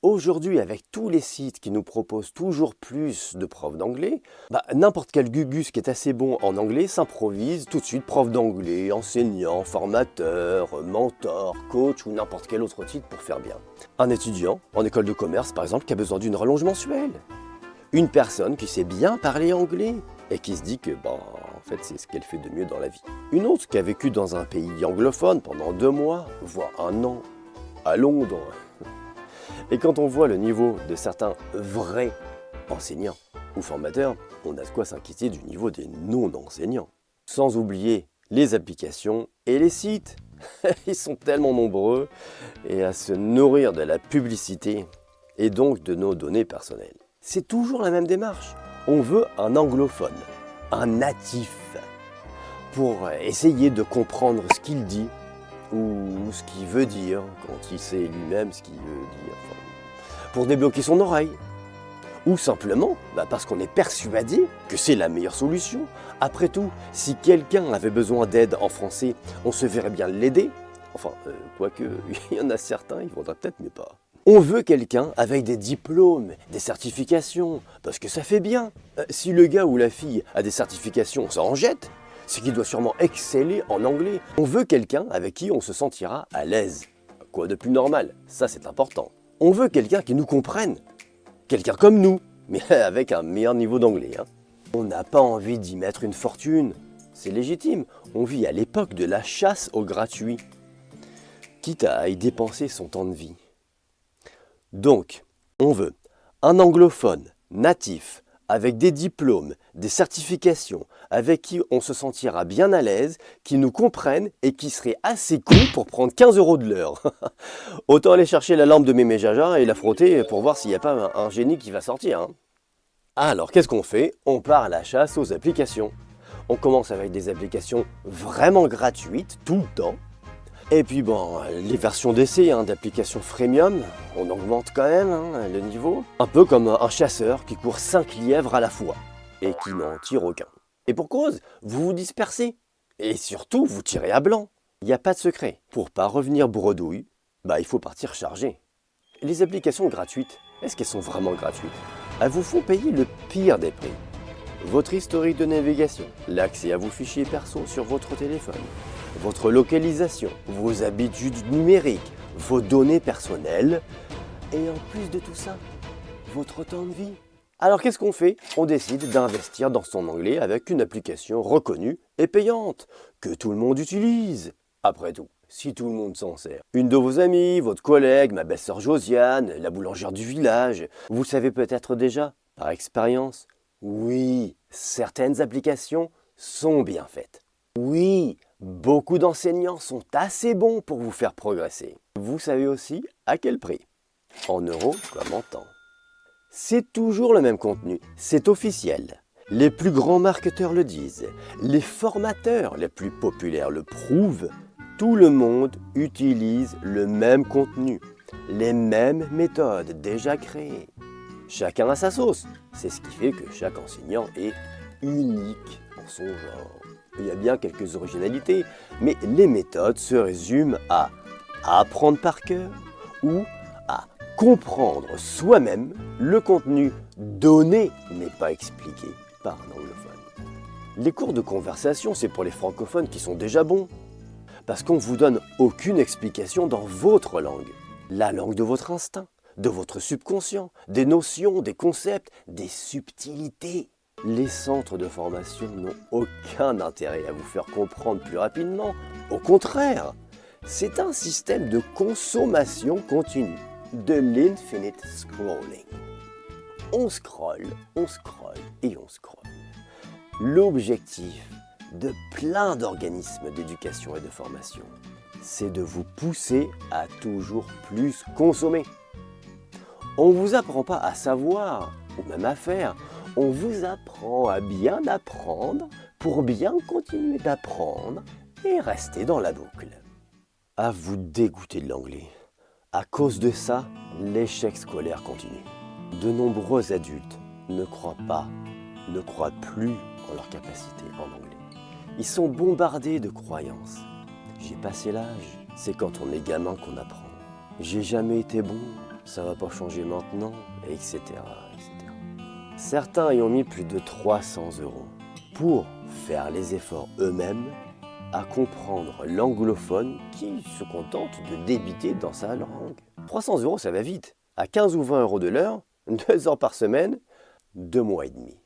Aujourd'hui, avec tous les sites qui nous proposent toujours plus de profs d'anglais, n'importe quel gugus qui est assez bon en anglais s'improvise tout de suite prof d'anglais, enseignant, formateur, mentor, coach ou n'importe quel autre titre pour faire bien. Un étudiant en école de commerce, par exemple, qui a besoin d'une rallonge mensuelle. Une personne qui sait bien parler anglais et qui se dit que, en fait, c'est ce qu'elle fait de mieux dans la vie. Une autre qui a vécu dans un pays anglophone pendant 2 mois, voire 1 an, à Londres. Et quand on voit le niveau de certains vrais enseignants ou formateurs, on a de quoi s'inquiéter du niveau des non-enseignants. Sans oublier les applications et les sites. Ils sont tellement nombreux et à se nourrir de la publicité et donc de nos données personnelles. C'est toujours la même démarche. On veut un anglophone, un natif, pour essayer de comprendre ce qu'il dit ou ce qu'il veut dire quand il sait lui-même ce qu'il veut dire. Pour débloquer son oreille. Ou simplement parce qu'on est persuadé que c'est la meilleure solution. Après tout, si quelqu'un avait besoin d'aide en français, on se verrait bien l'aider. Enfin, quoique, il y en a certains, ils voudraient peut-être, mais pas. On veut quelqu'un avec des diplômes, des certifications, parce que ça fait bien. Si le gars ou la fille a des certifications, on s'en jette. C'est qu'il doit sûrement exceller en anglais. On veut quelqu'un avec qui on se sentira à l'aise. Quoi de plus normal? Ça, c'est important. On veut quelqu'un qui nous comprenne. Quelqu'un comme nous, mais avec un meilleur niveau d'anglais. On n'a pas envie d'y mettre une fortune. C'est légitime. On vit à l'époque de la chasse au gratuit. Quitte à y dépenser son temps de vie. Donc, on veut un anglophone natif, avec des diplômes, des certifications, avec qui on se sentira bien à l'aise, qui nous comprenne et qui serait assez con pour prendre 15 € de l'heure. Autant aller chercher la lampe de Mémé Jaja et la frotter pour voir s'il n'y a pas un génie qui va sortir. Alors, qu'est-ce qu'on fait? On part à la chasse aux applications. On commence avec des applications vraiment gratuites, tout le temps. Et puis les versions d'essai d'applications freemium, on augmente quand même le niveau. Un peu comme un chasseur qui court 5 lièvres à la fois et qui n'en tire aucun. Et pour cause, vous vous dispersez. Et surtout, vous tirez à blanc. Il n'y a pas de secret. Pour pas revenir bredouille, il faut partir chargé. Les applications gratuites, est-ce qu'elles sont vraiment gratuites? Elles vous font payer le pire des prix. Votre historique de navigation, l'accès à vos fichiers perso sur votre téléphone, votre localisation, vos habitudes numériques, vos données personnelles, et en plus de tout ça, votre temps de vie. Alors qu'est-ce qu'on fait? On décide d'investir dans son anglais avec une application reconnue et payante, que tout le monde utilise. Après tout, si tout le monde s'en sert. Une de vos amies, votre collègue, ma belle-sœur Josiane, la boulangère du village, vous savez peut-être déjà, par expérience. Oui, certaines applications sont bien faites. Oui, beaucoup d'enseignants sont assez bons pour vous faire progresser. Vous savez aussi à quel prix? En euros comme en temps. C'est toujours le même contenu, c'est officiel. Les plus grands marketeurs le disent, les formateurs les plus populaires le prouvent. Tout le monde utilise le même contenu, les mêmes méthodes déjà créées. Chacun a sa sauce. C'est ce qui fait que chaque enseignant est unique en son genre. Il y a bien quelques originalités, mais les méthodes se résument à apprendre par cœur ou à comprendre soi-même le contenu donné, mais pas expliqué par un anglophone. Les cours de conversation, c'est pour les francophones qui sont déjà bons, parce qu'on ne vous donne aucune explication dans votre langue, la langue de votre instinct, de votre subconscient, des notions, des concepts, des subtilités. Les centres de formation n'ont aucun intérêt à vous faire comprendre plus rapidement. Au contraire, c'est un système de consommation continue, de l'infinite scrolling. On scrolle et on scrolle. L'objectif de plein d'organismes d'éducation et de formation, c'est de vous pousser à toujours plus consommer. On ne vous apprend pas à savoir, ou même à faire, on vous apprend à bien apprendre pour bien continuer d'apprendre et rester dans la boucle. À vous dégoûter de l'anglais. À cause de ça, l'échec scolaire continue. De nombreux adultes ne croient plus en leur capacité en anglais. Ils sont bombardés de croyances. J'ai passé l'âge, c'est quand on est gamin qu'on apprend. J'ai jamais été bon, ça va pas changer maintenant, etc., etc. Certains y ont mis plus de 300 € pour faire les efforts eux-mêmes à comprendre l'anglophone qui se contente de débiter dans sa langue. 300 € ça va vite. À 15 ou 20 € de l'heure, 2 heures par semaine, 2 mois et demi.